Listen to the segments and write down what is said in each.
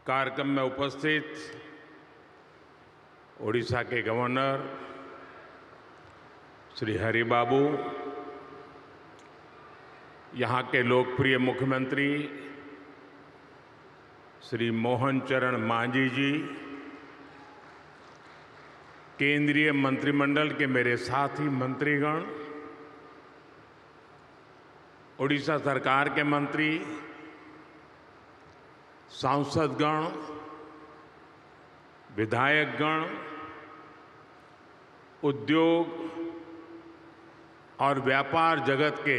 कार्यक्रम में उपस्थित ओडिशा के गवर्नर श्री हरिबाबू, यहाँ के लोकप्रिय मुख्यमंत्री श्री मोहन चरण मांझी जी, केंद्रीय मंत्रिमंडल के मेरे साथी मंत्रीगण, ओडिशा सरकार के मंत्री, सांसदगण, विधायकगण, उद्योग और व्यापार जगत के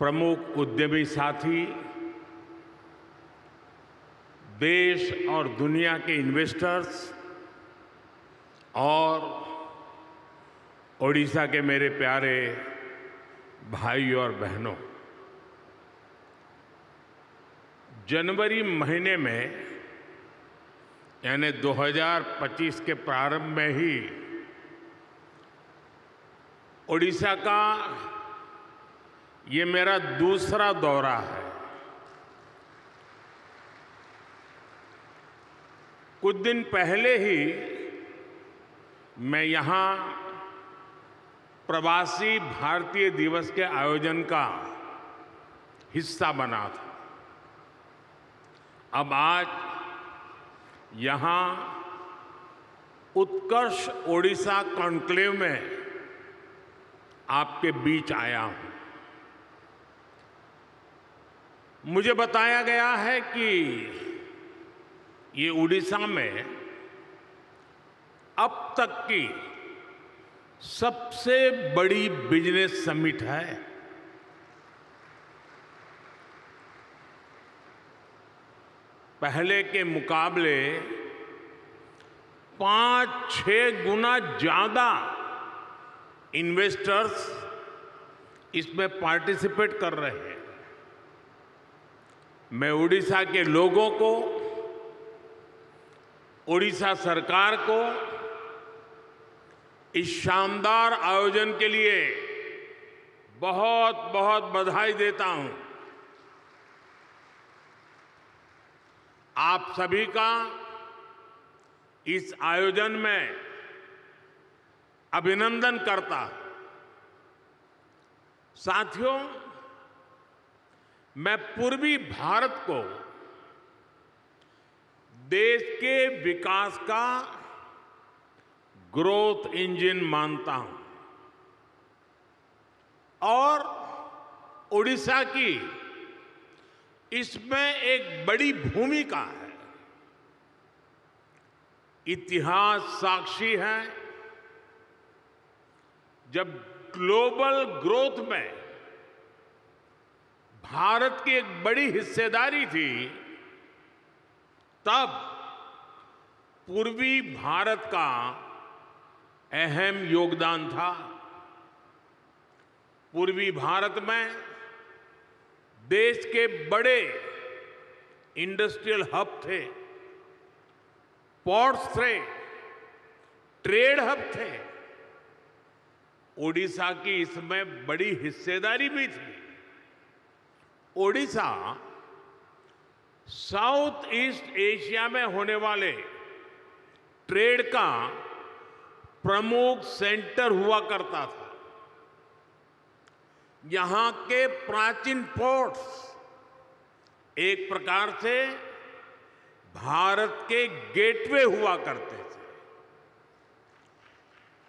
प्रमुख उद्यमी साथी, देश और दुनिया के इन्वेस्टर्स और ओडिशा के मेरे प्यारे भाई और बहनों, जनवरी महीने में यानी 2025 के प्रारंभ में ही ओडिशा का ये मेरा दूसरा दौरा है। कुछ दिन पहले ही मैं यहाँ प्रवासी भारतीय दिवस के आयोजन का हिस्सा बना था। अब आज यहाँ उत्कर्ष ओडिशा कॉन्क्लेव में आपके बीच आया हूं। मुझे बताया गया है कि ये उड़ीसा में अब तक की सबसे बड़ी बिजनेस समिट है। पहले के मुकाबले 5-6 गुना ज्यादा इन्वेस्टर्स इसमें पार्टिसिपेट कर रहे हैं। मैं उड़ीसा के लोगों को, उड़ीसा सरकार को इस शानदार आयोजन के लिए बहुत बहुत बधाई देता हूं। आप सभी का इस आयोजन में अभिनंदन करता हूं। साथियों, मैं पूर्वी भारत को देश के विकास का ग्रोथ इंजन मानता हूं और ओडिशा की इसमें एक बड़ी भूमिका है। इतिहास साक्षी है, जब ग्लोबल ग्रोथ में भारत की एक बड़ी हिस्सेदारी थी, तब पूर्वी भारत का अहम योगदान था। पूर्वी भारत में देश के बड़े इंडस्ट्रियल हब थे, पोर्ट्स थे, ट्रेड हब थे। ओडिशा की इसमें बड़ी हिस्सेदारी भी थी। ओडिशा साउथ ईस्ट एशिया में होने वाले ट्रेड का प्रमुख सेंटर हुआ करता था। यहां के प्राचीन पोर्ट्स एक प्रकार से भारत के गेटवे हुआ करते थे।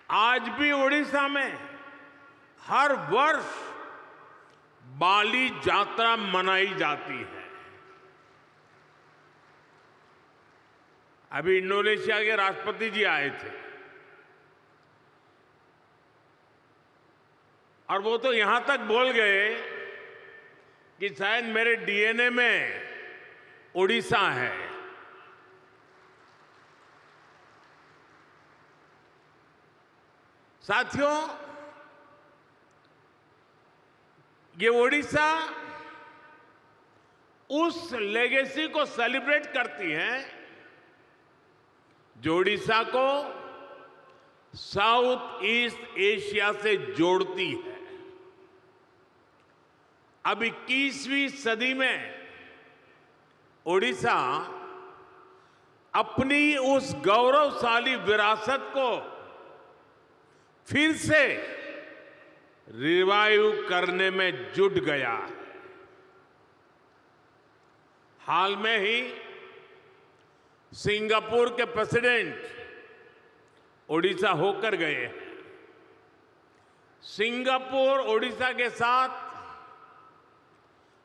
आज भी ओडिशा में हर वर्ष बाली यात्रा मनाई जाती है। अभी इंडोनेशिया के राष्ट्रपति जी आए थे और वो तो यहां तक बोल गए कि शायद मेरे डीएनए में ओडिशा है। साथियों, ये ओडिशा उस लेगेसी को सेलिब्रेट करती है जो ओडिशा को साउथ ईस्ट एशिया से जोड़ती है। अब 21वीं सदी में ओडिशा अपनी उस गौरवशाली विरासत को फिर से रिवाइव करने में जुट गया है। हाल में ही सिंगापुर के प्रेसिडेंट ओडिशा होकर गए हैं। सिंगापुर ओडिशा के साथ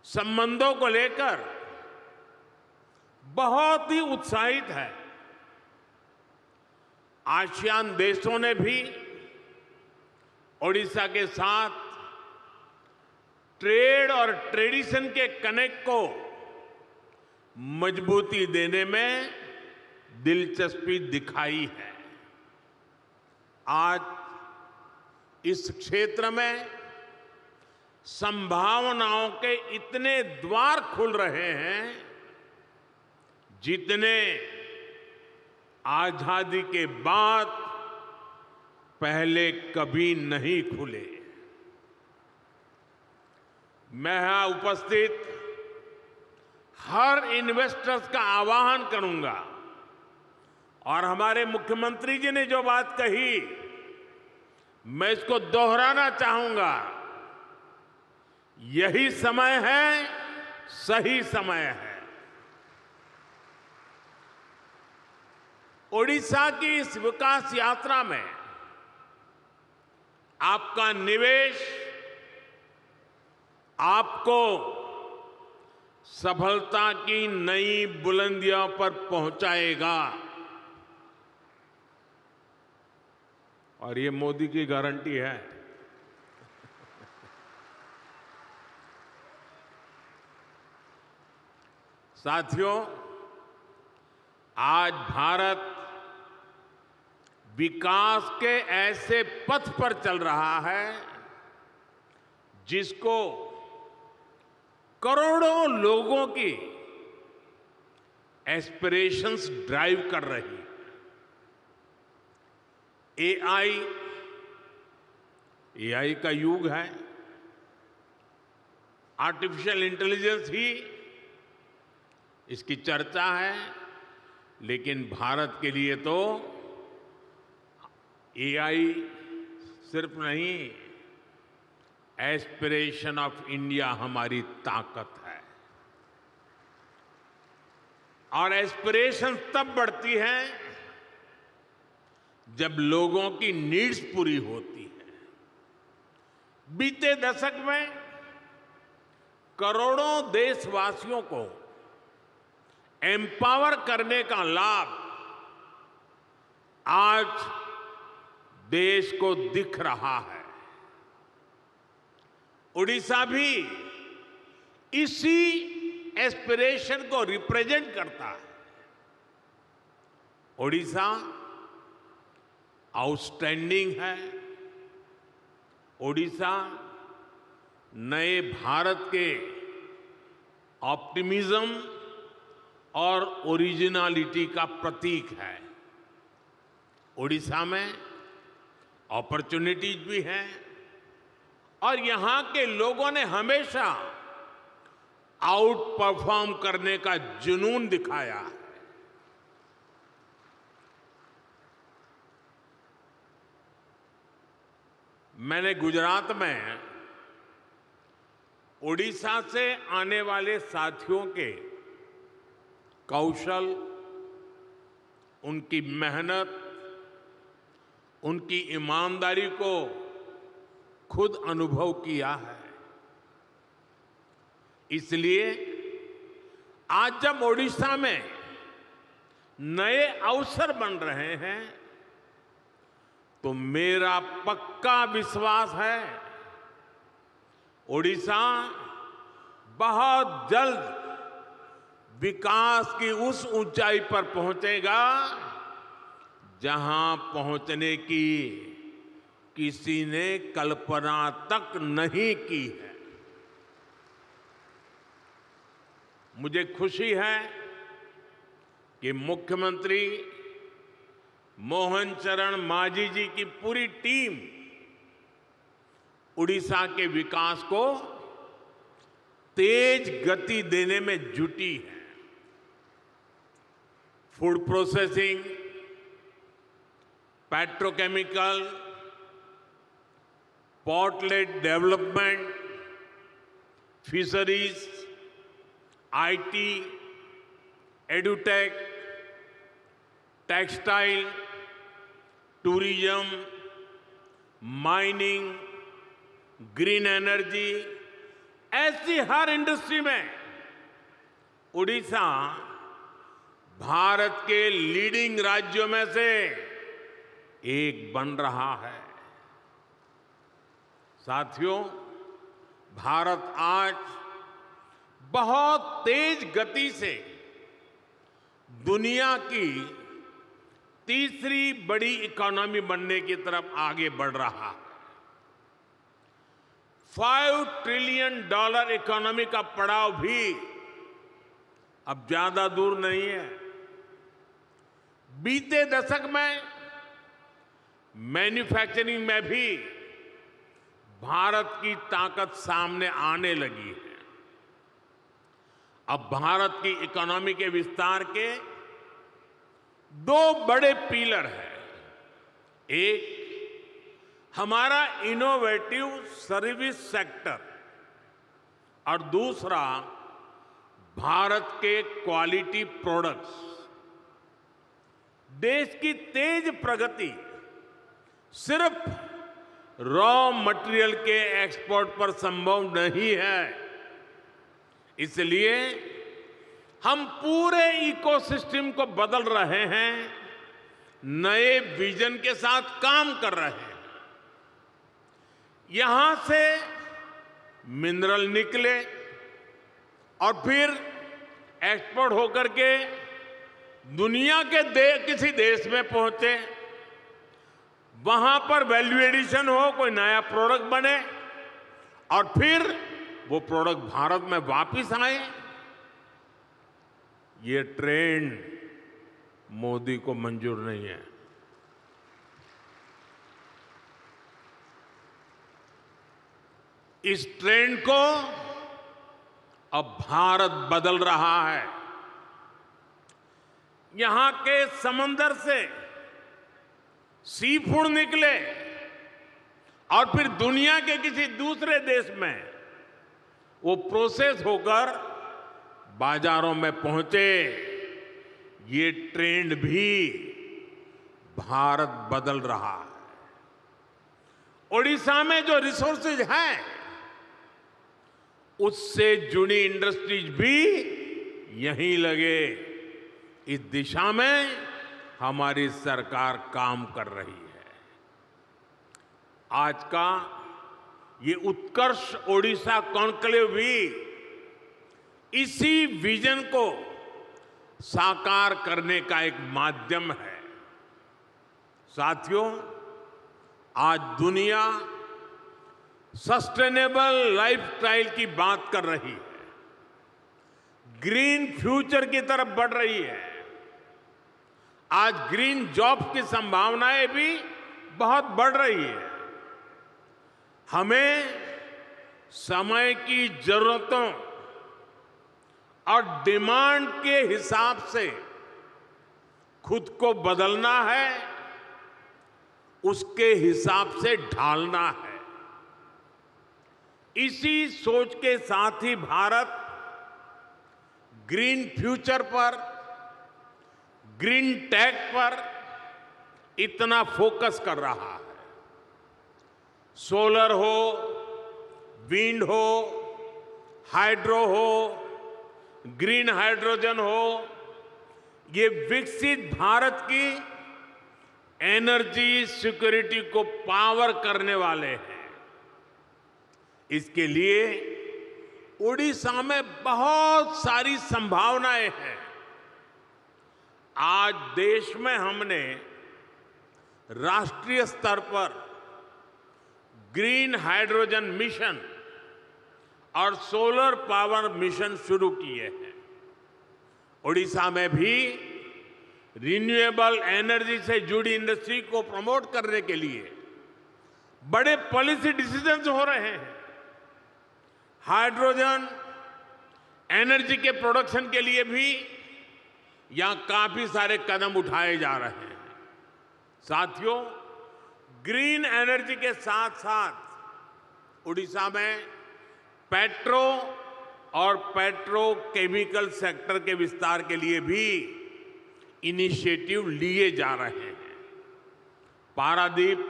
संबंधों को लेकर बहुत ही उत्साहित है। आसियान देशों ने भी ओडिशा के साथ ट्रेड और ट्रेडिशन के कनेक्ट को मजबूती देने में दिलचस्पी दिखाई है। आज इस क्षेत्र में संभावनाओं के इतने द्वार खुल रहे हैं जितने आजादी के बाद पहले कभी नहीं खुले। मैं यहां उपस्थित हर इन्वेस्टर्स का आह्वान करूंगा और हमारे मुख्यमंत्री जी ने जो बात कही मैं इसको दोहराना चाहूंगा। यही समय है, सही समय है। ओडिशा की इस विकास यात्रा में आपका निवेश आपको सफलता की नई बुलंदियों पर पहुंचाएगा और ये मोदी की गारंटी है। साथियों, आज भारत विकास के ऐसे पथ पर चल रहा है जिसको करोड़ों लोगों की एस्पिरेशंस ड्राइव कर रही है। एआई का युग है। आर्टिफिशियल इंटेलिजेंस ही इसकी चर्चा है, लेकिन भारत के लिए तो एआई सिर्फ नहीं, एस्पिरेशन ऑफ इंडिया हमारी ताकत है। और एस्पिरेशन तब बढ़ती है जब लोगों की नीड्स पूरी होती है। बीते दशक में करोड़ों देशवासियों को एम्पावर करने का लाभ आज देश को दिख रहा है। ओडिशा भी इसी एस्पिरेशन को रिप्रेजेंट करता है। ओडिशा आउटस्टैंडिंग है। ओडिशा नए भारत के ऑप्टिमिज्म और ओरिजिनलिटी का प्रतीक है। ओडिशा में अपॉर्चुनिटीज भी हैं और यहां के लोगों ने हमेशा आउट परफॉर्म करने का जुनून दिखाया है। मैंने गुजरात में ओडिशा से आने वाले साथियों के कौशल, उनकी मेहनत, उनकी ईमानदारी को खुद अनुभव किया है। इसलिए आज जब ओडिशा में नए अवसर बन रहे हैं तो मेरा पक्का विश्वास है ओडिशा बहुत जल्द विकास की उस ऊंचाई पर पहुंचेगा जहां पहुंचने की किसी ने कल्पना तक नहीं की है। मुझे खुशी है कि मुख्यमंत्री मोहन चरण मांझी जी की पूरी टीम उड़ीसा के विकास को तेज गति देने में जुटी है। Food processing, petrochemical, port-lead development, fisheries, IT, edutech, textile, tourism, mining, green energy, ऐसी हर इंडस्ट्री में उड़ीसा भारत के लीडिंग राज्यों में से एक बन रहा है। साथियों, भारत आज बहुत तेज गति से दुनिया की तीसरी बड़ी इकोनॉमी बनने की तरफ आगे बढ़ रहा है। $5 ट्रिलियन इकोनॉमी का पड़ाव भी अब ज्यादा दूर नहीं है। बीते दशक में मैन्युफैक्चरिंग में भी भारत की ताकत सामने आने लगी है। अब भारत की इकोनॉमी के विस्तार के दो बड़े पिलर हैं। एक हमारा इनोवेटिव सर्विस सेक्टर और दूसरा भारत के क्वालिटी प्रोडक्ट्स। देश की तेज प्रगति सिर्फ रॉ मटेरियल के एक्सपोर्ट पर संभव नहीं है। इसलिए हम पूरे इकोसिस्टम को बदल रहे हैं, नए विजन के साथ काम कर रहे हैं। यहां से मिनरल निकले और फिर एक्सपोर्ट होकर के दुनिया के किसी देश में पहुंचे, वहां पर वैल्यू एडिशन हो, कोई नया प्रोडक्ट बने और फिर वो प्रोडक्ट भारत में वापस आए। ये ट्रेंड मोदी को मंजूर नहीं है। इस ट्रेंड को अब भारत बदल रहा है। यहां के समंदर से सी फूड निकले और फिर दुनिया के किसी दूसरे देश में वो प्रोसेस होकर बाजारों में पहुंचे। ये ट्रेंड भी भारत बदल रहा है। ओडिशा में जो रिसोर्सेज हैं, उससे जुड़ी इंडस्ट्रीज भी यहीं लगे। इस दिशा में हमारी सरकार काम कर रही है। आज का ये उत्कर्ष ओडिशा कॉन्क्लेव भी इसी विजन को साकार करने का एक माध्यम है। साथियों, आज दुनिया सस्टेनेबल लाइफस्टाइल की बात कर रही है, ग्रीन फ्यूचर की तरफ बढ़ रही है। आज ग्रीन जॉब की संभावनाएं भी बहुत बढ़ रही है। हमें समय की जरूरतों और डिमांड के हिसाब से खुद को बदलना है, उसके हिसाब से ढालना है। इसी सोच के साथ ही भारत ग्रीन फ्यूचर पर, ग्रीन टेक पर इतना फोकस कर रहा है। सोलर हो, विंड हो, हाइड्रो हो, ग्रीन हाइड्रोजन हो, ये विकसित भारत की एनर्जी सिक्योरिटी को पावर करने वाले हैं। इसके लिए उड़ीसा में बहुत सारी संभावनाएं हैं। आज देश में हमने राष्ट्रीय स्तर पर ग्रीन हाइड्रोजन मिशन और सोलर पावर मिशन शुरू किए हैं। उड़ीसा में भी रिन्यूएबल एनर्जी से जुड़ी इंडस्ट्री को प्रमोट करने के लिए बड़े पॉलिसी डिसीजंस हो रहे हैं। हाइड्रोजन एनर्जी के प्रोडक्शन के लिए भी यहां काफी सारे कदम उठाए जा रहे हैं। साथियों, ग्रीन एनर्जी के साथ साथ उड़ीसा में पेट्रो और पेट्रोकेमिकल सेक्टर के विस्तार के लिए भी इनिशिएटिव लिए जा रहे हैं। पारादीप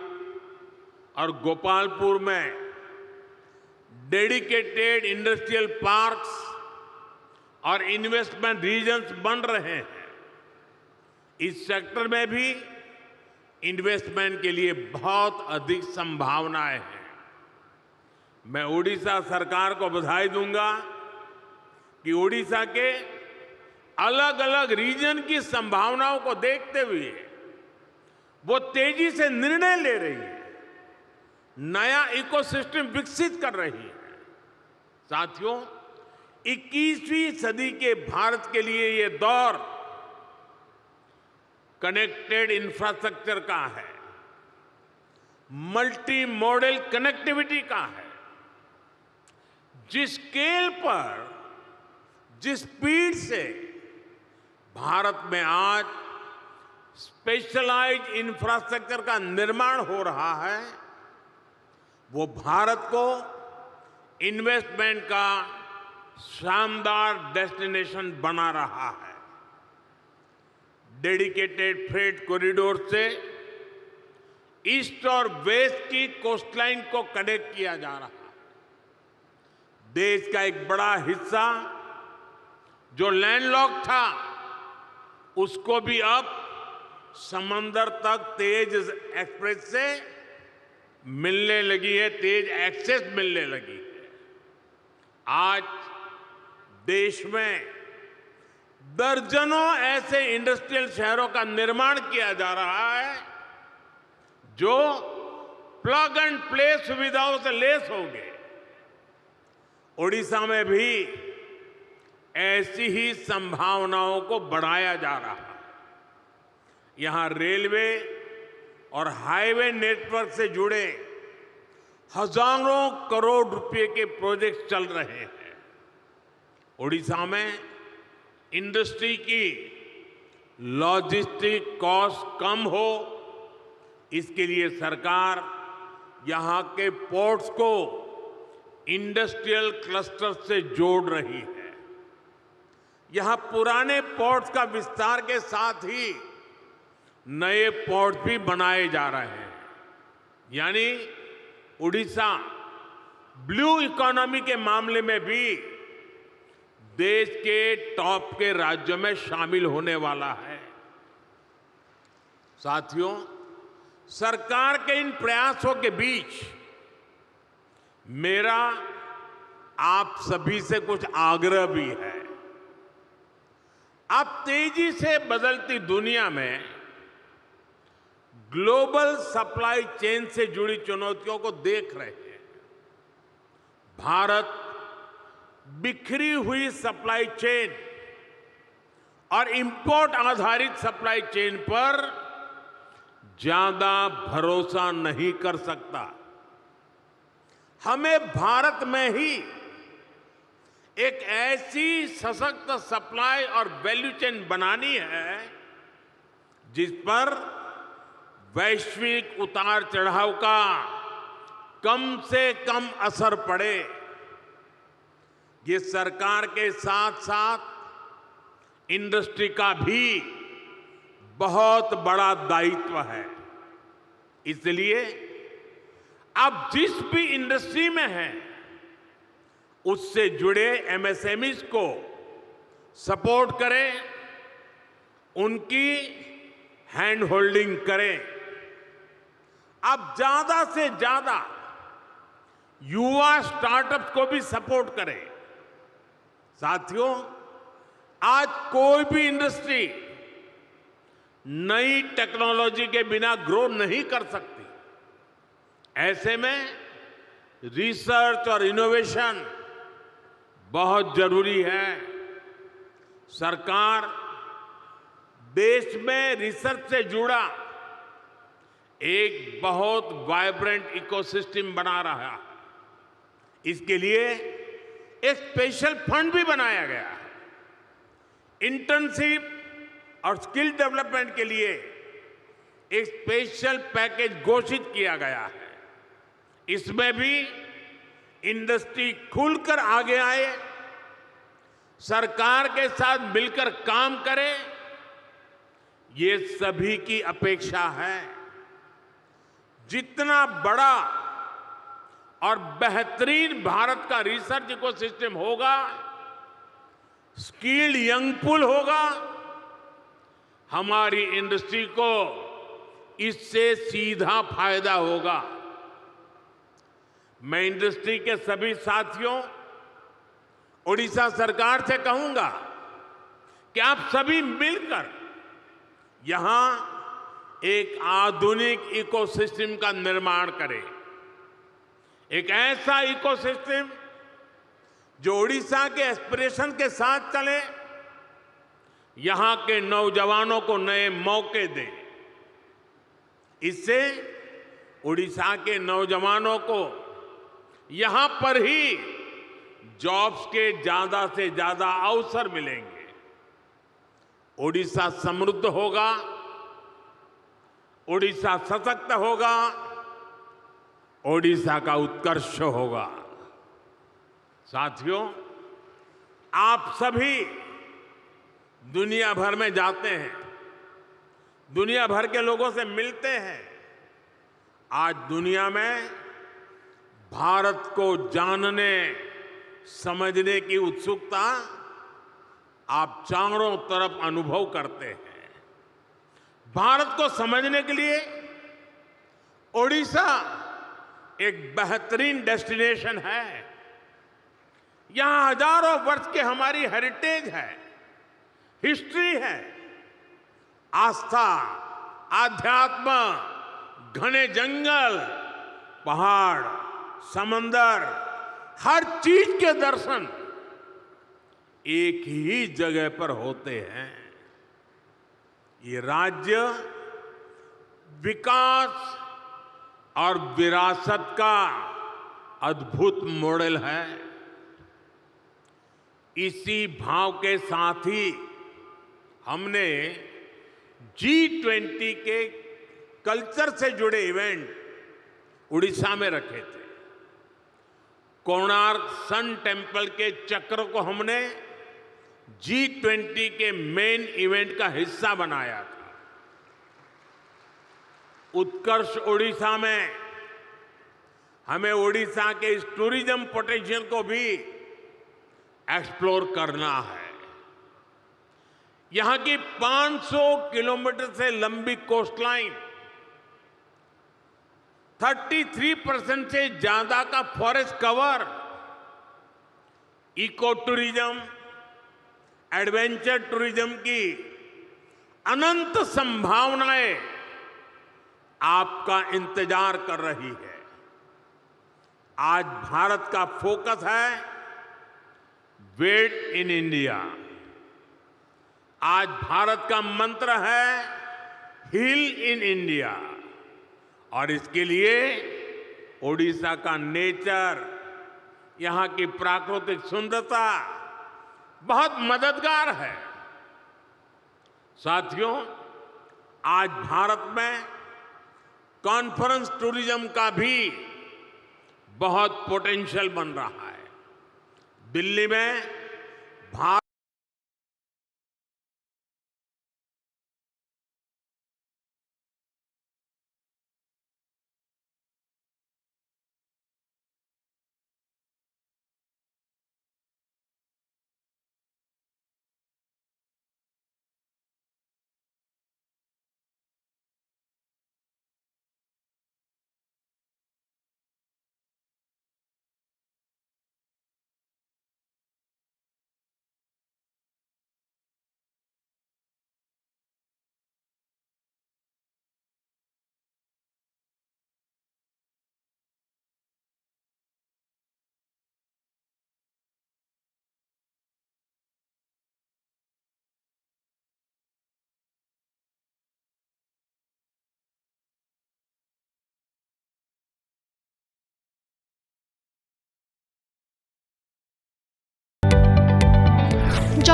और गोपालपुर में डेडिकेटेड इंडस्ट्रियल पार्क्स और इन्वेस्टमेंट रीजन्स बन रहे हैं। इस सेक्टर में भी इन्वेस्टमेंट के लिए बहुत अधिक संभावनाएं हैं। मैं उड़ीसा सरकार को बधाई दूंगा कि उड़ीसा के अलग अलग रीजन की संभावनाओं को देखते हुए वो तेजी से निर्णय ले रही है, नया इकोसिस्टम विकसित कर रही है। साथियों, 21वीं सदी के भारत के लिए ये दौर कनेक्टेड इंफ्रास्ट्रक्चर का है, मल्टी मॉडल कनेक्टिविटी का है। जिस स्केल पर, जिस स्पीड से भारत में आज स्पेशलाइज्ड इंफ्रास्ट्रक्चर का निर्माण हो रहा है, वो भारत को इन्वेस्टमेंट का शानदार डेस्टिनेशन बना रहा है। डेडिकेटेड फ्रेट कॉरिडोर से ईस्ट और वेस्ट की कोस्टलाइन को कनेक्ट किया जा रहा है। देश का एक बड़ा हिस्सा जो लैंडलॉक था, उसको भी अब समंदर तक तेज एक्सप्रेस से मिलने लगी है, तेज एक्सेस मिलने लगी है। आज देश में दर्जनों ऐसे इंडस्ट्रियल शहरों का निर्माण किया जा रहा है जो प्लग एंड प्ले सुविधाओं से लैस होंगे। उड़ीसा में भी ऐसी ही संभावनाओं को बढ़ाया जा रहा है। यहां रेलवे और हाईवे नेटवर्क से जुड़े हजारों करोड़ रुपए के प्रोजेक्ट चल रहे हैं। उड़ीसा में इंडस्ट्री की लॉजिस्टिक कॉस्ट कम हो, इसके लिए सरकार यहां के पोर्ट्स को इंडस्ट्रियल क्लस्टर से जोड़ रही है। यहां पुराने पोर्ट्स का विस्तार के साथ ही नए पोर्ट भी बनाए जा रहे हैं। यानी उड़ीसा ब्लू इकोनॉमी के मामले में भी देश के टॉप के राज्यों में शामिल होने वाला है। साथियों, सरकार के इन प्रयासों के बीच मेरा आप सभी से कुछ आग्रह भी है। आप तेजी से बदलती दुनिया में ग्लोबल सप्लाई चेन से जुड़ी चुनौतियों को देख रहे हैं। भारत बिखरी हुई सप्लाई चेन और इंपोर्ट आधारित सप्लाई चेन पर ज्यादा भरोसा नहीं कर सकता। हमें भारत में ही एक ऐसी सशक्त सप्लाई और वैल्यू चेन बनानी है जिस पर वैश्विक उतार चढ़ाव का कम से कम असर पड़े। ये सरकार के साथ साथ इंडस्ट्री का भी बहुत बड़ा दायित्व है। इसलिए आप जिस भी इंडस्ट्री में हैं, उससे जुड़े एमएसएमईज को सपोर्ट करें, उनकी हैंड होल्डिंग करें। आप ज्यादा से ज्यादा युवा स्टार्टअप्स को भी सपोर्ट करें। साथियों, आज कोई भी इंडस्ट्री नई टेक्नोलॉजी के बिना ग्रो नहीं कर सकती। ऐसे में रिसर्च और इनोवेशन बहुत जरूरी है। सरकार देश में रिसर्च से जुड़ा एक बहुत वाइब्रेंट इकोसिस्टम बना रहा है। इसके लिए एक स्पेशल फंड भी बनाया गया है। इंटर्नशिप और स्किल डेवलपमेंट के लिए एक स्पेशल पैकेज घोषित किया गया है। इसमें भी इंडस्ट्री खुलकर आगे आए, सरकार के साथ मिलकर काम करे, ये सभी की अपेक्षा है। जितना बड़ा और बेहतरीन भारत का रिसर्च इकोसिस्टम होगा, स्किल्ड यंग पूल होगा, हमारी इंडस्ट्री को इससे सीधा फायदा होगा। मैं इंडस्ट्री के सभी साथियों, ओडिशा सरकार से कहूंगा कि आप सभी मिलकर यहां एक आधुनिक इकोसिस्टम का निर्माण करें। एक ऐसा इकोसिस्टम जो ओडिशा के एस्पिरेशन के साथ चले, यहां के नौजवानों को नए मौके दे। इससे ओडिशा के नौजवानों को यहां पर ही जॉब्स के ज्यादा से ज्यादा अवसर मिलेंगे। ओडिशा समृद्ध होगा, ओडिशा सशक्त होगा, ओडिशा का उत्कर्ष होगा। साथियों, आप सभी दुनिया भर में जाते हैं, दुनिया भर के लोगों से मिलते हैं। आज दुनिया में भारत को जानने समझने की उत्सुकता आप चारों तरफ अनुभव करते हैं। भारत को समझने के लिए ओडिशा एक बेहतरीन डेस्टिनेशन है। यहां हजारों वर्ष की हमारी हेरिटेज है, हिस्ट्री है। आस्था, आध्यात्म, घने जंगल, पहाड़, समंदर, हर चीज के दर्शन एक ही जगह पर होते हैं। ये राज्य विकास और विरासत का अद्भुत मॉडल है। इसी भाव के साथ ही हमने G20 के कल्चर से जुड़े इवेंट उड़ीसा में रखे थे। कोणार्क सन टेम्पल के चक्र को हमने G20 के मेन इवेंट का हिस्सा बनाया था। उत्कर्ष ओडिशा में हमें ओडिशा के इस टूरिज्म पोटेंशियल को भी एक्सप्लोर करना है। यहां की 500 किलोमीटर से लंबी कोस्टलाइन, 33% से ज्यादा का forest cover, eco tourism, adventure tourism की अनंत संभावनाएं आपका इंतजार कर रही है। आज भारत का फोकस है वेट इन इंडिया। आज भारत का मंत्र है हील इन इंडिया। और इसके लिए ओडिशा का नेचर, यहां की प्राकृतिक सुंदरता बहुत मददगार है। साथियों, आज भारत में कॉन्फ्रेंस टूरिज्म का भी बहुत पोटेंशियल बन रहा है। दिल्ली में भारत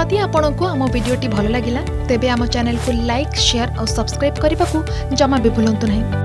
जदि आपंक आम भिडी भल लगा तेब आम चैनल को लाइक शेयर और सब्सक्राइब करने को जमा भी भूलु नहीं।